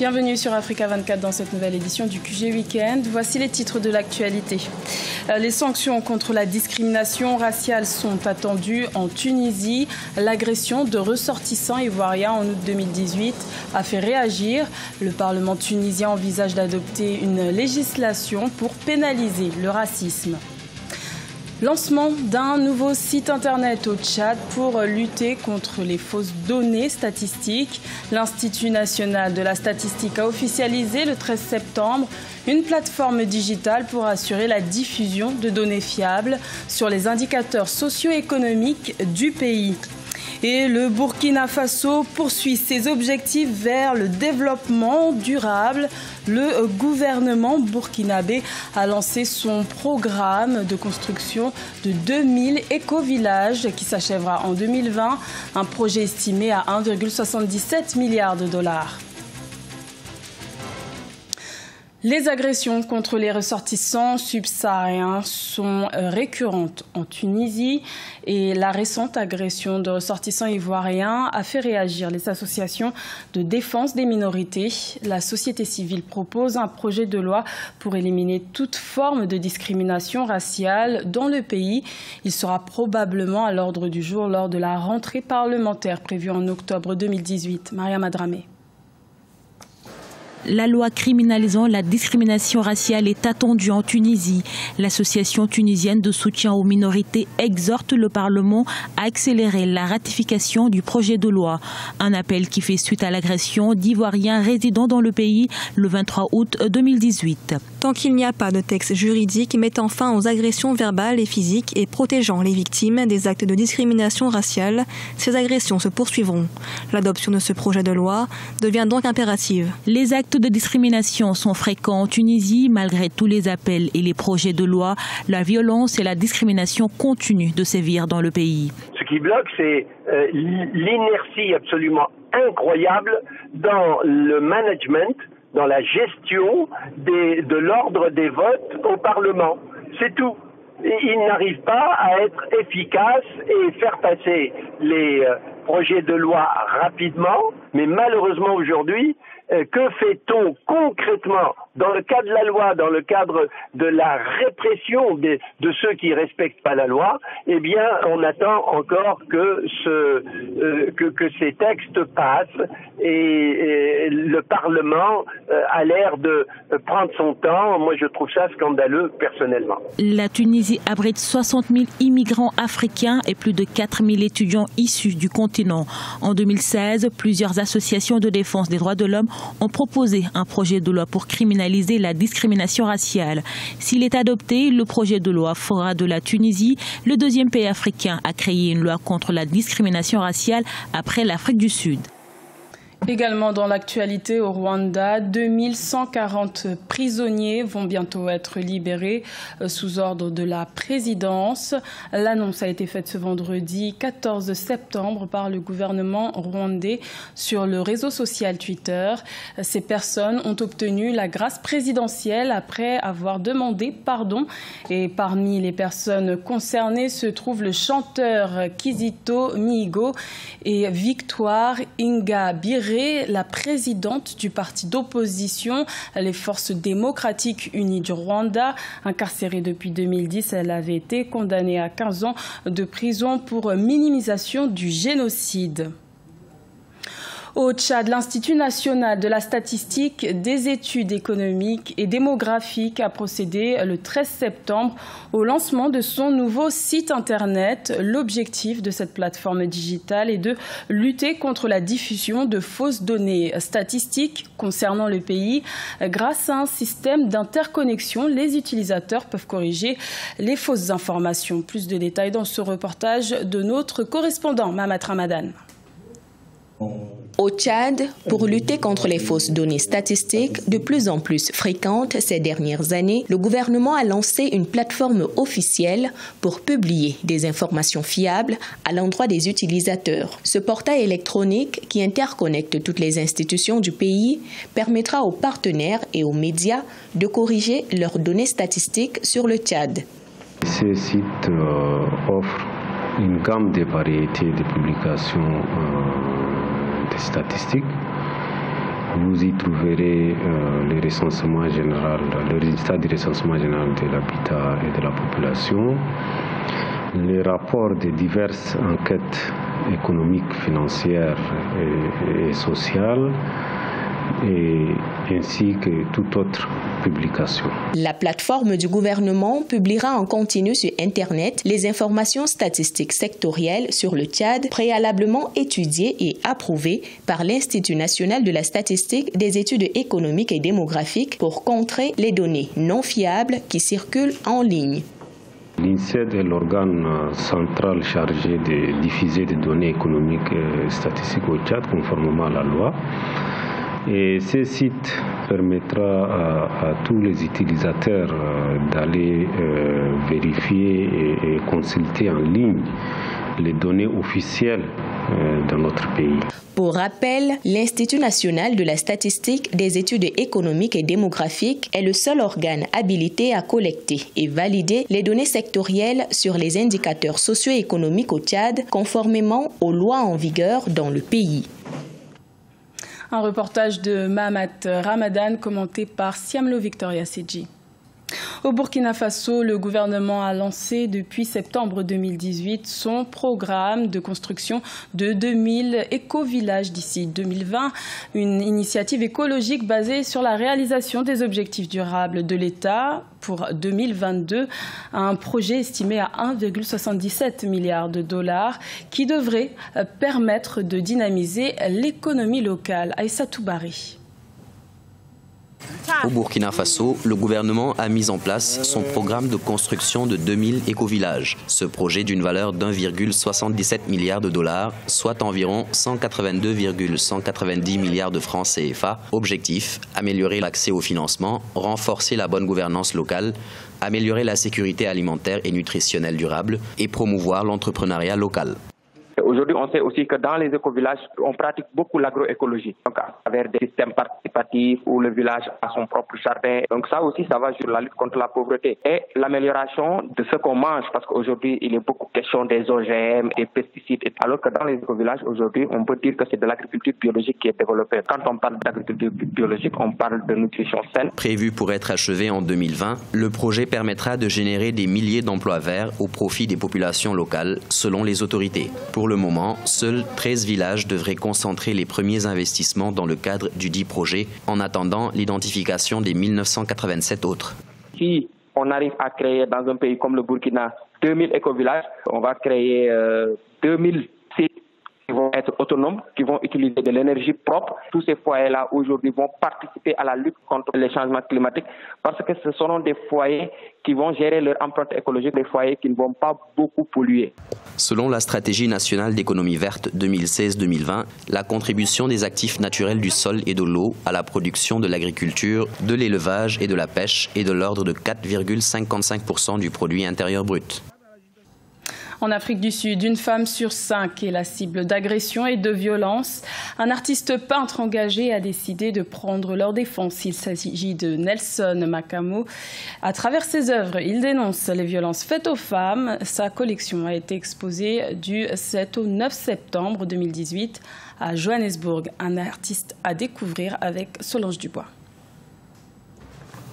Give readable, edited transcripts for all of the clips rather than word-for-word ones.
Bienvenue sur Africa 24 dans cette nouvelle édition du QG Weekend. Voici les titres de l'actualité. Les sanctions contre la discrimination raciale sont attendues en Tunisie. L'agression de ressortissants ivoiriens en août 2018 a fait réagir. Le Parlement tunisien envisage d'adopter une législation pour pénaliser le racisme. Lancement d'un nouveau site internet au Tchad pour lutter contre les fausses données statistiques. L'Institut national de la statistique a officialisé le 13 septembre une plateforme digitale pour assurer la diffusion de données fiables sur les indicateurs socio-économiques du pays. Et le Burkina Faso poursuit ses objectifs vers le développement durable. Le gouvernement burkinabé a lancé son programme de construction de 2000 éco-villages qui s'achèvera en 2020, un projet estimé à 1,77 milliard de dollars. Les agressions contre les ressortissants subsahariens sont récurrentes en Tunisie et la récente agression de ressortissants ivoiriens a fait réagir les associations de défense des minorités. La société civile propose un projet de loi pour éliminer toute forme de discrimination raciale dans le pays. Il sera probablement à l'ordre du jour lors de la rentrée parlementaire prévue en octobre 2018. Mariam Adramé. La loi criminalisant la discrimination raciale est attendue en Tunisie. L'association tunisienne de soutien aux minorités exhorte le Parlement à accélérer la ratification du projet de loi. Un appel qui fait suite à l'agression d'Ivoiriens résidant dans le pays le 23 août 2018. Tant qu'il n'y a pas de texte juridique mettant fin aux agressions verbales et physiques et protégeant les victimes des actes de discrimination raciale, ces agressions se poursuivront. L'adoption de ce projet de loi devient donc impérative. Les actes de discrimination sont fréquents en Tunisie. Malgré tous les appels et les projets de loi, la violence et la discrimination continuent de sévir dans le pays. Ce qui bloque, c'est l'inertie absolument incroyable dans le management, dans la gestion de l'ordre des votes au Parlement. C'est tout. Il n'arrive pas à être efficace et faire passer les projets de loi rapidement, mais malheureusement aujourd'hui, que fait-on concrètement dans le cadre de la loi, dans le cadre de la répression de ceux qui ne respectent pas la loi? Eh bien, on attend encore que ces textes passent et le Parlement a l'air de prendre son temps. Moi, je trouve ça scandaleux personnellement. La Tunisie abrite 60 000 immigrants africains et plus de 4 000 étudiants issus du continent. En 2016, plusieurs associations de défense des droits de l'homme ont proposé un projet de loi pour criminaliser la discrimination raciale. S'il est adopté, le projet de loi fera de la Tunisie le deuxième pays africain à créer une loi contre la discrimination raciale après l'Afrique du Sud. Également dans l'actualité au Rwanda, 2140 prisonniers vont bientôt être libérés sous ordre de la présidence. L'annonce a été faite ce vendredi 14 septembre par le gouvernement rwandais sur le réseau social Twitter. Ces personnes ont obtenu la grâce présidentielle après avoir demandé pardon. Et parmi les personnes concernées se trouvent le chanteur Kizito Mihigo et Victoire Ingabire, la présidente du parti d'opposition, les Forces démocratiques unies du Rwanda. Incarcérée depuis 2010, elle avait été condamnée à 15 ans de prison pour minimisation du génocide. Au Tchad, l'Institut national de la statistique, des études économiques et démographiques a procédé le 13 septembre au lancement de son nouveau site internet. L'objectif de cette plateforme digitale est de lutter contre la diffusion de fausses données statistiques concernant le pays. Grâce à un système d'interconnexion, les utilisateurs peuvent corriger les fausses informations. Plus de détails dans ce reportage de notre correspondant Mamat Ramadan. Au Tchad, pour lutter contre les fausses données statistiques de plus en plus fréquentes ces dernières années, le gouvernement a lancé une plateforme officielle pour publier des informations fiables à l'endroit des utilisateurs. Ce portail électronique qui interconnecte toutes les institutions du pays permettra aux partenaires et aux médias de corriger leurs données statistiques sur le Tchad. Ce site offre une gamme de variétés de publications des statistiques Vous y trouverez le recensement général, le résultat du recensement général de l'habitat et de la population, les rapports des diverses enquêtes économiques, financières et sociales, ainsi que toute autre publication. La plateforme du gouvernement publiera en continu sur Internet les informations statistiques sectorielles sur le Tchad, préalablement étudiées et approuvées par l'Institut national de la statistique, des études économiques et démographiques pour contrer les données non fiables qui circulent en ligne. L'INSED est l'organe central chargé de diffuser des données économiques et statistiques au Tchad conformément à la loi. Et ce site permettra à tous les utilisateurs d'aller vérifier et consulter en ligne les données officielles de notre pays. Pour rappel, l'Institut national de la statistique, des études économiques et démographiques est le seul organe habilité à collecter et valider les données sectorielles sur les indicateurs socio-économiques au Tchad, conformément aux lois en vigueur dans le pays. Un reportage de Mahamat Ramadan commenté par Siamlo Victoria Sedji. Au Burkina Faso, le gouvernement a lancé depuis septembre 2018 son programme de construction de 2000 éco-villages d'ici 2020, une initiative écologique basée sur la réalisation des objectifs durables de l'État pour 2022, un projet estimé à 1,77 milliard de dollars qui devrait permettre de dynamiser l'économie locale. Aïssa Toubari. Au Burkina Faso, le gouvernement a mis en place son programme de construction de 2000 éco-villages. Ce projet d'une valeur d'1,77 milliard de dollars, soit environ 182,190 milliards de francs CFA. Objectif, améliorer l'accès au financement, renforcer la bonne gouvernance locale, améliorer la sécurité alimentaire et nutritionnelle durable et promouvoir l'entrepreneuriat local. Aujourd'hui, on sait aussi que dans les éco-villages, on pratique beaucoup l'agroécologie. Donc, à travers des systèmes participatifs où le village a son propre jardin. Donc, ça aussi, ça va sur la lutte contre la pauvreté et l'amélioration de ce qu'on mange. Parce qu'aujourd'hui, il est beaucoup question des OGM, des pesticides. Alors que dans les éco-villages, aujourd'hui, on peut dire que c'est de l'agriculture biologique qui est développée. Quand on parle d'agriculture biologique, on parle de nutrition saine. Prévu pour être achevé en 2020, le projet permettra de générer des milliers d'emplois verts au profit des populations locales, selon les autorités. Pour le moment, seuls 13 villages devraient concentrer les premiers investissements dans le cadre du dit projet, en attendant l'identification des 1987 autres. Si on arrive à créer dans un pays comme le Burkina 2000 éco-villages, on va créer 2000 sites qui vont être autonomes, qui vont utiliser de l'énergie propre. Tous ces foyers-là, aujourd'hui, vont participer à la lutte contre les changements climatiques parce que ce seront des foyers qui vont gérer leur empreinte écologique, des foyers qui ne vont pas beaucoup polluer. Selon la stratégie nationale d'économie verte 2016-2020, la contribution des actifs naturels du sol et de l'eau à la production de l'agriculture, de l'élevage et de la pêche est de l'ordre de 4,55% du produit intérieur brut. En Afrique du Sud, une femme sur 5 est la cible d'agressions et de violences. Un artiste peintre engagé a décidé de prendre leur défense. Il s'agit de Nelson Makamo. À travers ses œuvres, il dénonce les violences faites aux femmes. Sa collection a été exposée du 7 au 9 septembre 2018 à Johannesburg. Un artiste à découvrir avec Solange Dubois.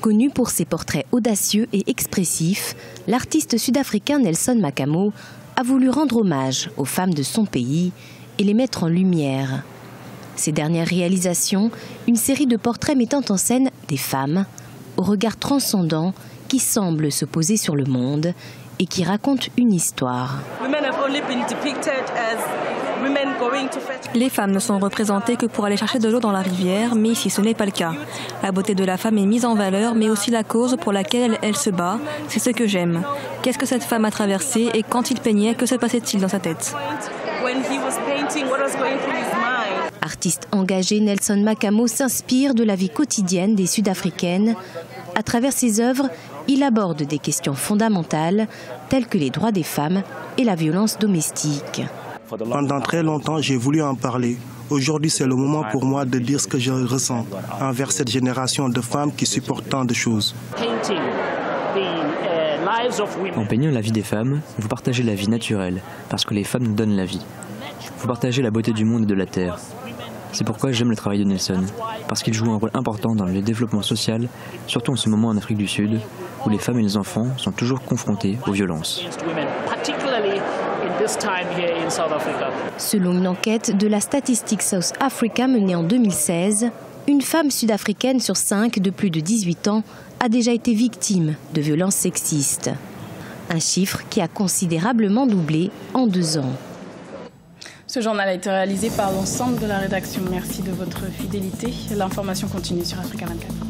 Connu pour ses portraits audacieux et expressifs, l'artiste sud-africain Nelson Makamo a voulu rendre hommage aux femmes de son pays et les mettre en lumière. Ses dernières réalisations, une série de portraits mettant en scène des femmes au regard transcendant qui semblent se poser sur le monde et qui racontent une histoire. Les femmes ne sont représentées que pour aller chercher de l'eau dans la rivière, mais ici ce n'est pas le cas. La beauté de la femme est mise en valeur, mais aussi la cause pour laquelle elle se bat. C'est ce que j'aime. Qu'est-ce que cette femme a traversé et quand il peignait, que se passait-il dans sa tête? Artiste engagé, Nelson Makamo s'inspire de la vie quotidienne des Sud-Africaines. À travers ses œuvres, il aborde des questions fondamentales telles que les droits des femmes et la violence domestique. Pendant très longtemps, j'ai voulu en parler. Aujourd'hui, c'est le moment pour moi de dire ce que je ressens envers cette génération de femmes qui supportent tant de choses. En peignant la vie des femmes, vous partagez la vie naturelle, parce que les femmes nous donnent la vie. Vous partagez la beauté du monde et de la terre. C'est pourquoi j'aime le travail de Nelson, parce qu'il joue un rôle important dans le développement social, surtout en ce moment en Afrique du Sud, où les femmes et les enfants sont toujours confrontés aux violences. Selon une enquête de la Statistique South Africa menée en 2016, une femme sud-africaine sur 5 de plus de 18 ans a déjà été victime de violences sexistes. Un chiffre qui a considérablement doublé en 2 ans. Ce journal a été réalisé par l'ensemble de la rédaction. Merci de votre fidélité. L'information continue sur Africa 24.